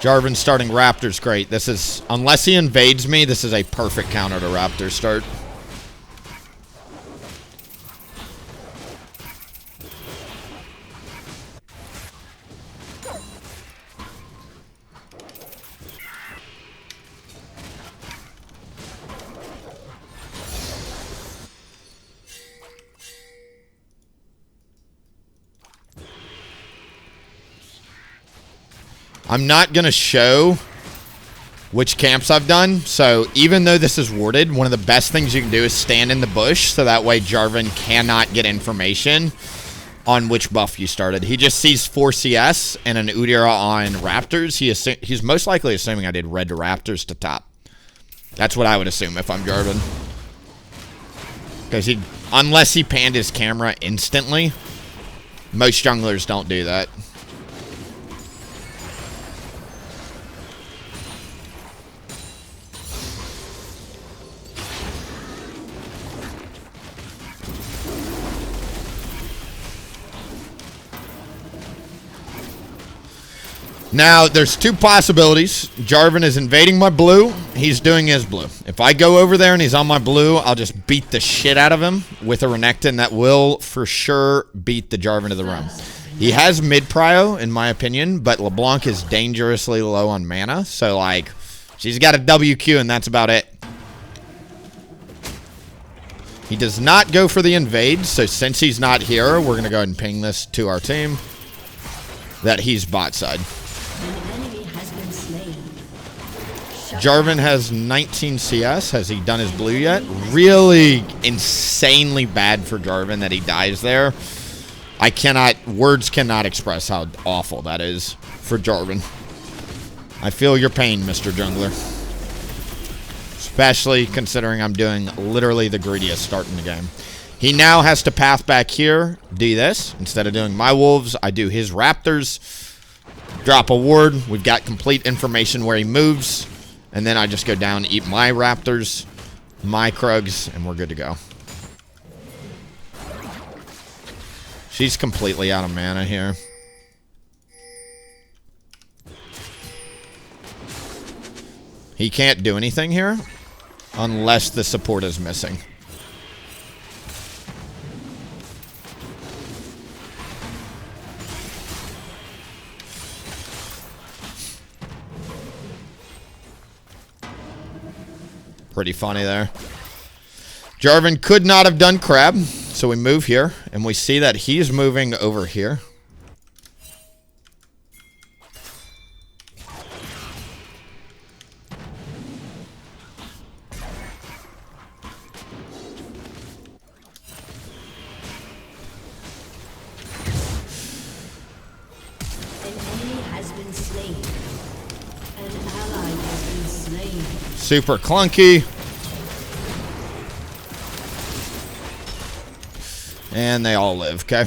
Jarvan starting Raptors, great. This is, unless he invades me, this is a perfect counter to Raptors start. I'm not going to show which camps I've done, so even though this is warded, one of the best things you can do is stand in the bush, so that way Jarvan cannot get information on which buff you started. He just sees 4 CS and an Udyr on Raptors. He's most likely assuming I did red to Raptors to top. That's what I would assume if I'm Jarvan. Because unless he panned his camera instantly, most junglers don't do that. Now, there's 2 possibilities. Jarvan is invading my blue. He's doing his blue. If I go over there and he's on my blue, I'll just beat the shit out of him with a Renekton that will for sure beat the Jarvan to the room. He has mid-prio, in my opinion, but LeBlanc is dangerously low on mana. So, like, she's got a WQ and that's about it. He does not go for the invade, so since he's not here, we're going to go ahead and ping this to our team that he's bot side. Jarvan has 19 CS. Has he done his blue yet? Really insanely bad for Jarvan that he dies there. Words cannot express how awful that is for Jarvan. I feel your pain, Mr. Jungler. Especially considering I'm doing literally the greediest start in the game. He now has to path back here, do this. Instead of doing my wolves, I do his raptors. Drop a ward. We've got complete information where he moves. And then I just go down, eat my raptors, my Krugs, and we're good to go. She's completely out of mana here. He can't do anything here unless the support is missing. Pretty funny there. Jarvan could not have done crab, so we move here, and we see that he's moving over here. An enemy has been slain. An ally has been slain. Super clunky. And they all live, okay?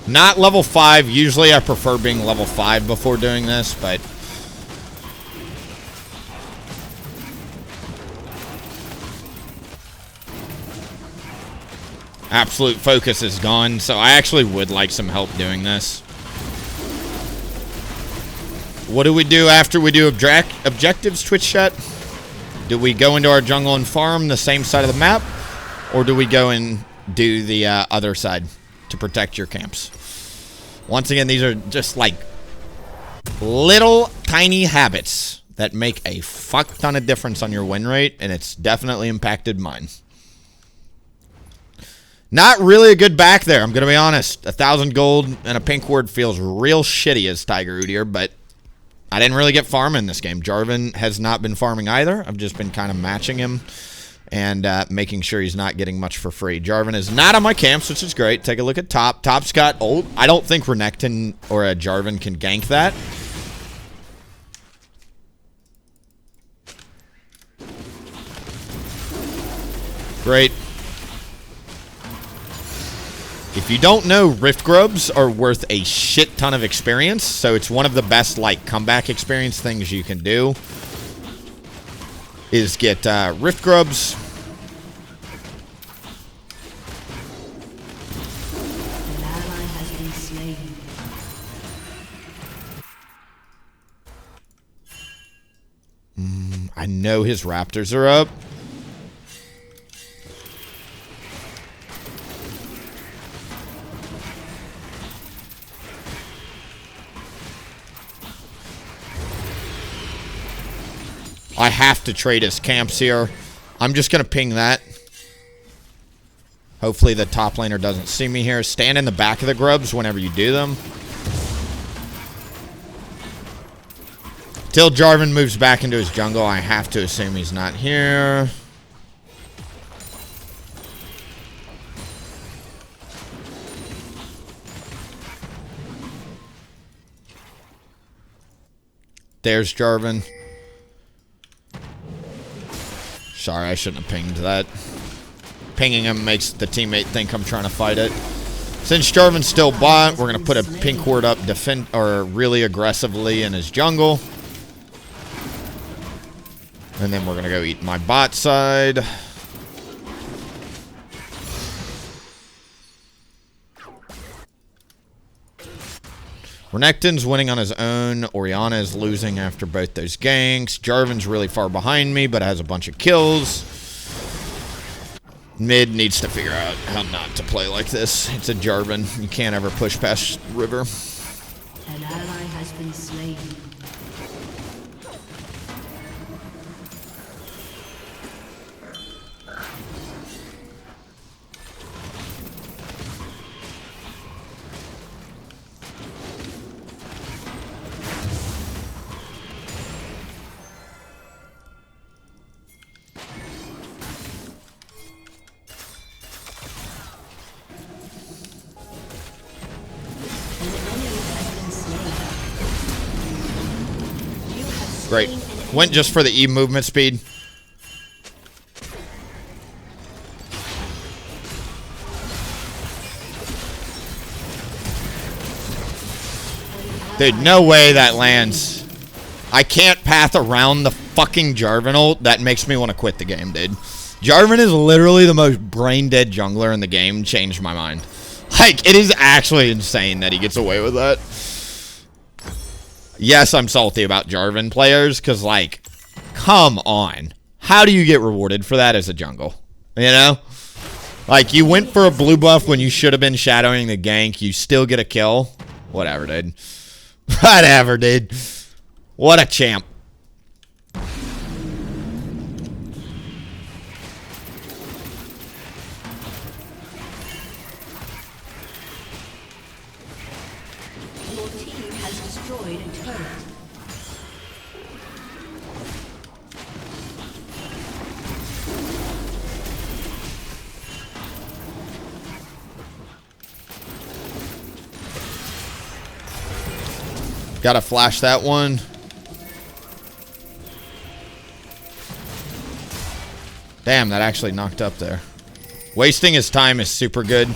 Not level 5. Usually I prefer being level 5 before doing this, but absolute focus is gone, so I actually would like some help doing this. What do we do after we do objectives, Twitch chat? Do we go into our jungle and farm the same side of the map? Or do we go and do the other side to protect your camps? Once again, these are just like little tiny habits that make a fuck ton of difference on your win rate, and it's definitely impacted mine. Not really a good back there, I'm going to be honest. 1,000 gold and a pink ward feels real shitty as Tiger Udyr, but I didn't really get farm in this game. Jarvan has not been farming either. I've just been kind of matching him and making sure he's not getting much for free. Jarvan is not on my camps, which is great. Take a look at top. Top's got ult. I don't think Renekton or a Jarvan can gank that. Great. If you don't know, Rift Grubs are worth a shit ton of experience, so it's one of the best, like, comeback experience things you can do. is get Rift Grubs. An ally has been slain. I know his Raptors are up. I have to trade his camps here. I'm just going to ping that. Hopefully the top laner doesn't see me here. Stand in the back of the grubs whenever you do them. Till Jarvan moves back into his jungle, I have to assume he's not here. There's Jarvan. Sorry, I shouldn't have pinged that. Pinging him makes the teammate think I'm trying to fight it. Since Jarvan's still bot, we're going to put a pink ward up defend or really aggressively in his jungle. And then we're going to go eat my bot side. Renekton's winning on his own. Orianna is losing after both those ganks. Jarvan's really far behind me, but has a bunch of kills. Mid needs to figure out how not to play like this. It's a Jarvan. You can't ever push past river. An ally has been slain. Great. Went just for the E movement speed. Dude, no way that lands. I can't path around the fucking Jarvan ult. That makes me want to quit the game, dude. Jarvan is literally the most brain-dead jungler in the game. Changed my mind. Like, it is actually insane that he gets away with that. Yes, I'm salty about Jarvan players, because, like, come on. How do you get rewarded for that as a jungle? You know? Like, you went for a blue buff when you should have been shadowing the gank. You still get a kill. Whatever, dude. Whatever, dude. What a champ. Your team has destroyed a turret. Gotta flash that one. Damn, that actually knocked up there. Wasting his time is super good.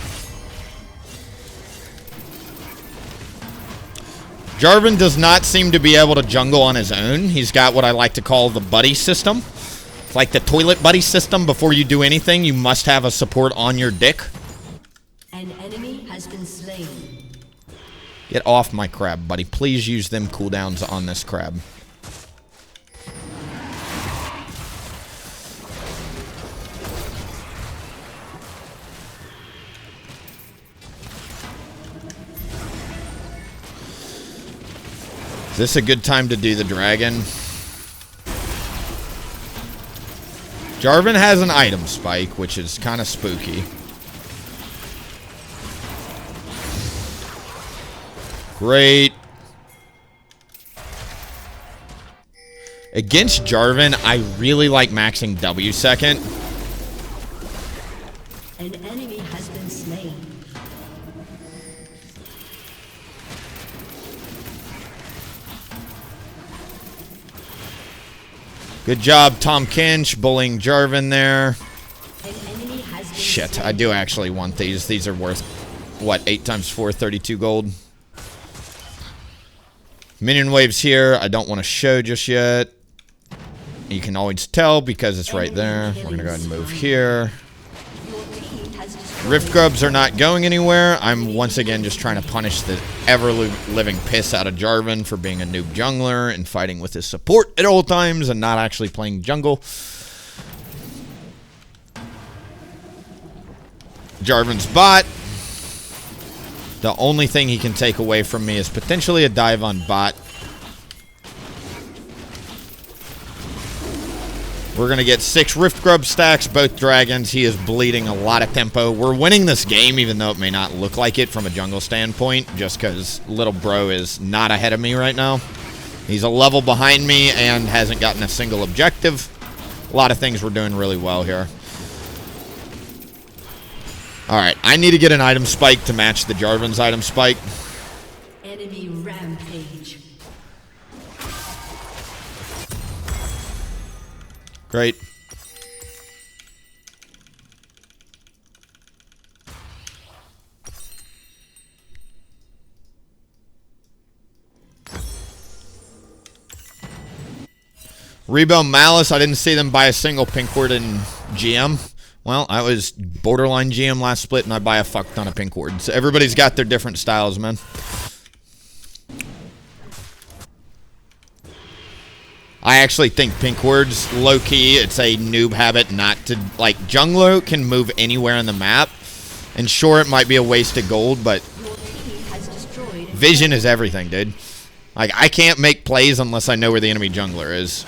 Jarvan does not seem to be able to jungle on his own. He's got what I like to call the buddy system. It's like the toilet buddy system. Before you do anything, you must have a support on your dick. An enemy has been slain. Get off my crab, buddy. Please use them cooldowns on this crab. Is this a good time to do the dragon? Jarvan has an item spike, which is kind of spooky. Great. Against Jarvan, I really like maxing W second. An enemy has been slain. Good job, Tom Kinch, bullying Jarvan there. An enemy has been Shit, slain. I do actually want these. These are worth, what, 8 times 4, 32 gold. Minion waves here. I don't want to show just yet. You can always tell because it's right there. We're going to go ahead and move here. Rift Grubs are not going anywhere. I'm once again just trying to punish the ever-living piss out of Jarvan for being a noob jungler and fighting with his support at all times and not actually playing jungle. Jarvan's bot. The only thing he can take away from me is potentially a dive on bot. We're going to get 6 Rift Grub stacks, both dragons. He is bleeding a lot of tempo. We're winning this game, even though it may not look like it from a jungle standpoint, just because little bro is not ahead of me right now. He's a level behind me and hasn't gotten a single objective. A lot of things we're doing really well here. Alright, I need to get an item spike to match the Jarvan's item spike. Enemy rampage. Great. Rebo Malice, I didn't see them buy a single pink ward in GM. Well, I was borderline GM last split, and I buy a fuck ton of pink wards. Everybody's got their different styles, man. I actually think pink wards, low-key, it's a noob habit not to... Like, jungler can move anywhere on the map. And sure, it might be a waste of gold, but... Vision is everything, dude. Like, I can't make plays unless I know where the enemy jungler is.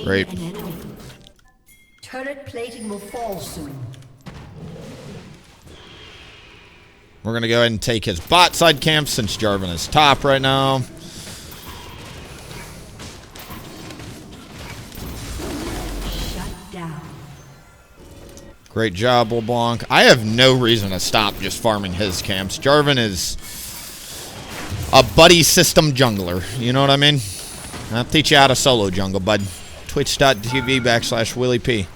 Great. Turret plating will fall soon. We're going to go ahead and take his bot side camp since Jarvan is top right now. Shut down. Great job, LeBlanc. I have no reason to stop just farming his camps. Jarvan is a buddy system jungler. You know what I mean? I'll teach you how to solo jungle, bud. Twitch.tv/WilliefknP.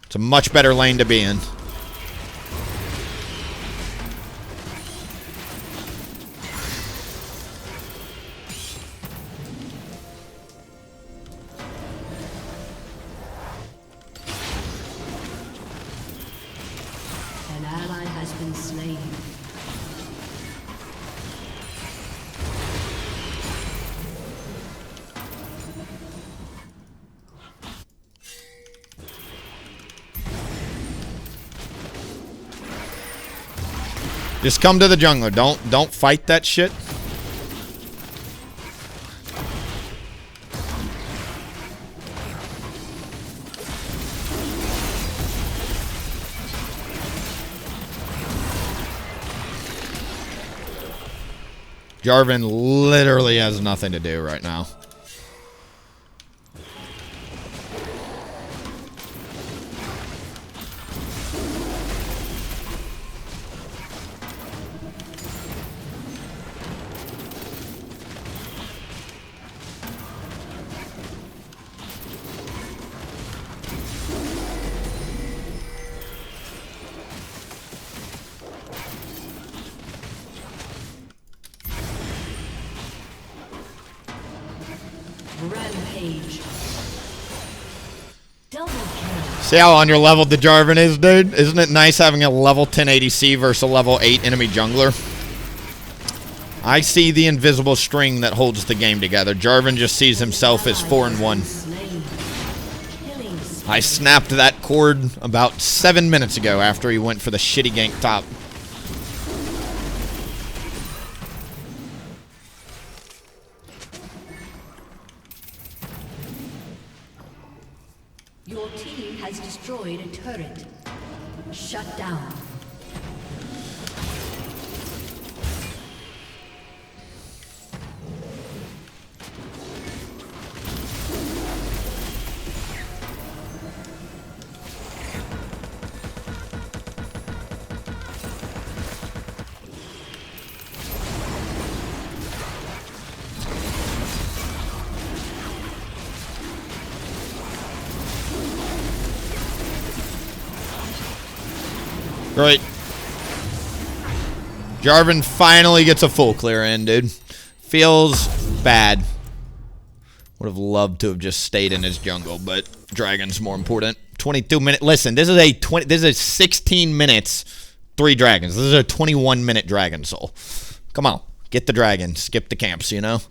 It's a much better lane to be in. An ally has been slain. Just come to the jungler. Don't fight that shit. Jarvan literally has nothing to do right now. Rampage. Double kill. See how underleveled the Jarvan is, dude? Isn't it nice having a level 10 ADC versus a level 8 enemy jungler? I see the invisible string that holds the game together. Jarvan just sees himself as 4-1. I snapped that cord about 7 minutes ago after he went for the shitty gank top. Your team has destroyed a turret. Shut down. Great. Jarvan finally gets a full clear in, dude. Feels bad. Would have loved to have just stayed in his jungle, but Dragon's more important. 22 minute. Listen, this is a 16 minutes, 3 dragons. This is a 21-minute Dragon Soul. Come on, get the dragon. Skip the camps, you know.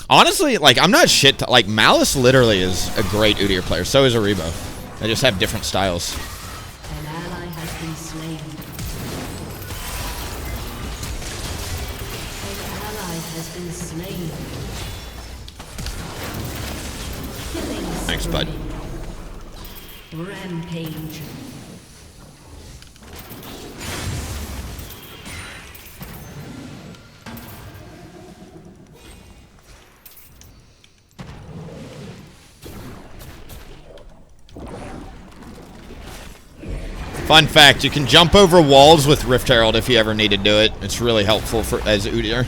Honestly, like, I'm not shit. Like, Malice literally is a great Udyr player. So is Aribo. They just have different styles. An ally has been slain. An ally has been slain. Killing Thanks, bud. Rampage. Fun fact, you can jump over walls with Rift Herald if you ever need to do it. It's really helpful for as Udyr.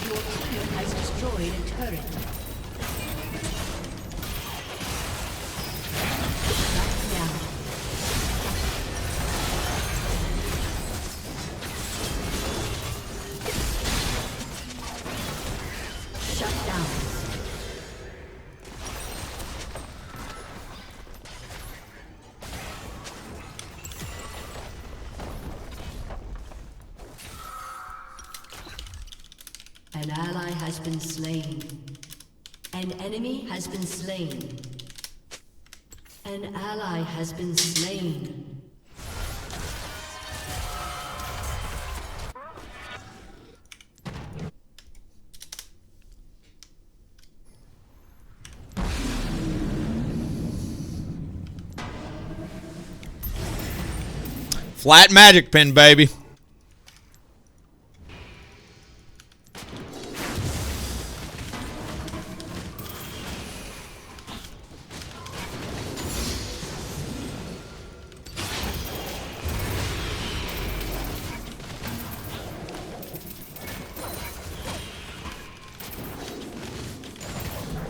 Your team has destroyed a turret. Shut down. Shut down. An ally has been slain. An enemy has been slain. An ally has been slain. Flat magic pin, baby.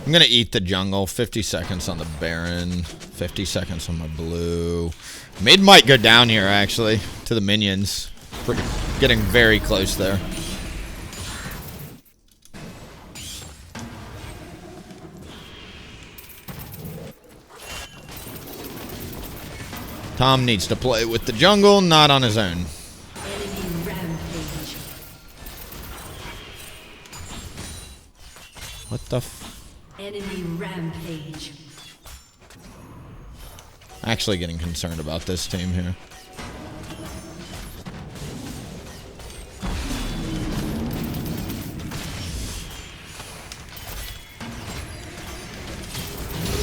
I'm gonna eat the jungle. 50 seconds on the Baron. 50 seconds on my blue. Mid might go down here, actually, to the minions. Pretty, getting very close there. Tom needs to play with the jungle, not on his own. Enemy rampage. What the f... Enemy rampage. Actually getting concerned about this team here. You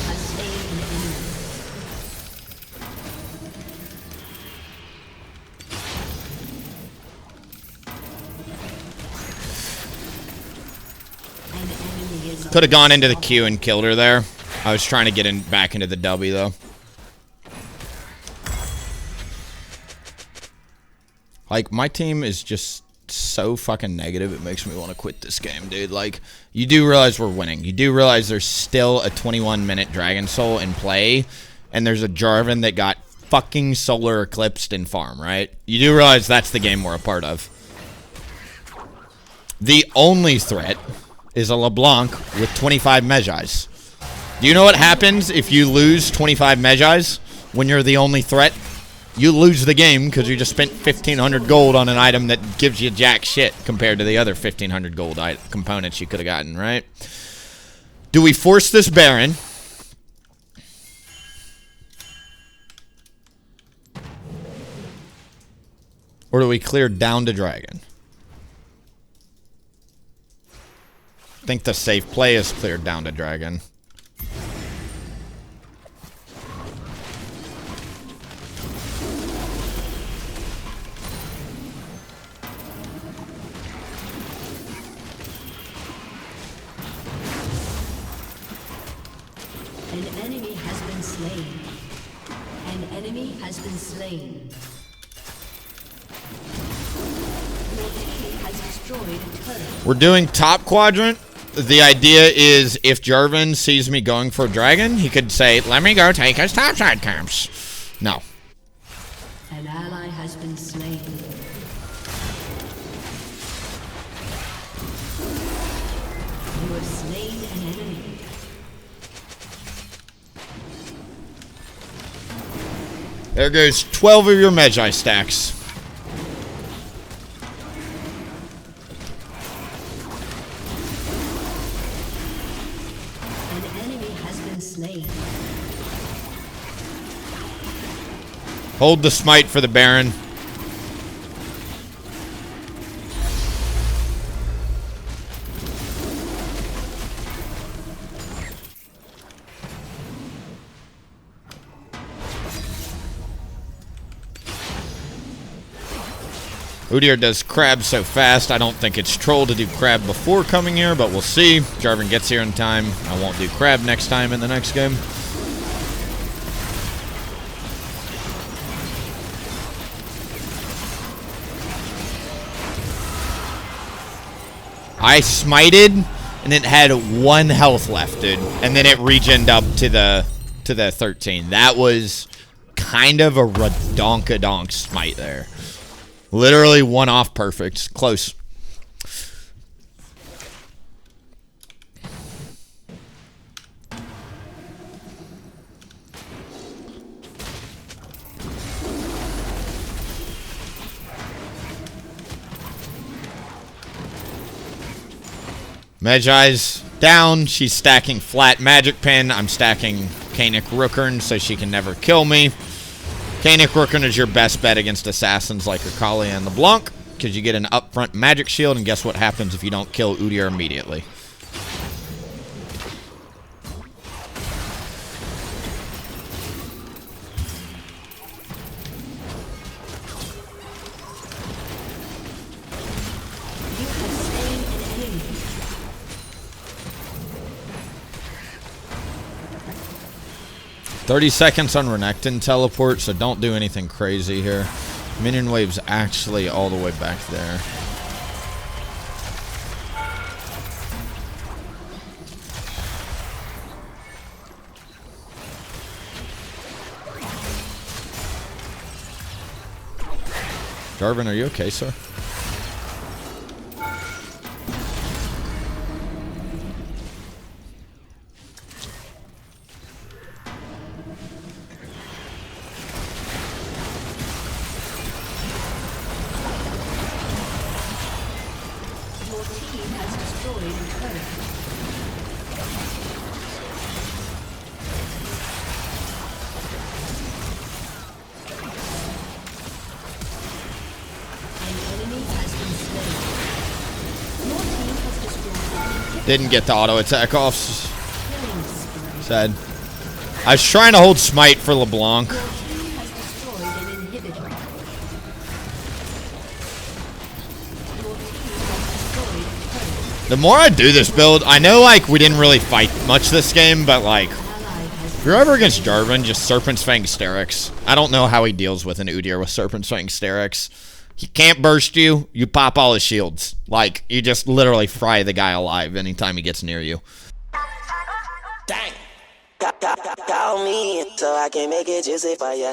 have slain an enemy. An enemy is Could have gone into the Q and killed her there. I was trying to get in back into the W though. Like, my team is just so fucking negative, it makes me want to quit this game, dude. Like, you do realize we're winning. You do realize there's still a 21-minute Dragon Soul in play, and there's a Jarvan that got fucking solar eclipsed in farm, right? You do realize that's the game we're a part of. The only threat is a LeBlanc with 25 Medjais. Do you know what happens if you lose 25 Medjais when you're the only threat? You lose the game because you just spent 1,500 gold on an item that gives you jack shit compared to the other 1,500 gold components you could have gotten, right? Do we force this Baron? Or do we clear down to Dragon? I think the safe play is cleared down to Dragon. An enemy has been slain. An enemy has been slain. We're doing top quadrant. The idea is if Jarvan sees me going for a dragon, he could say, let me go take his topside camps. No. An ally has been slain. You have slain an enemy. There goes 12 of your Magi stacks. Hold the smite for the Baron. Udyr does crab so fast, I don't think it's troll to do crab before coming here, but we'll see. Jarvan gets here in time. I won't do crab next time in the next game. I smited, and it had 1 health left, dude. And then it regened up to the 13. That was kind of a redonka-donk smite there. Literally 1 off perfect. Close. Magi's down. She's stacking flat magic pen. I'm stacking Canik Rookern so she can never kill me. Canik Rookern is your best bet against assassins like Akali and LeBlanc because you get an upfront magic shield, and guess what happens if you don't kill Udyr immediately? You have slain an enemy. 30 seconds on Renekton teleport, so don't do anything crazy here. Minion wave's actually all the way back there. Jarvan, are you okay, sir? Didn't get the auto attack off. Sad. I was trying to hold smite for LeBlanc. The more I do this build, I know like we didn't really fight much this game, but like if you're ever against Jarvan, just Serpent's Fang Sterix. I don't know how he deals with an Udyr with Serpent's Fang Sterix. He can't burst you. You pop all his shields. Like, you just literally fry the guy alive anytime he gets near you. Dang. Call me so I can make it juicy for ya.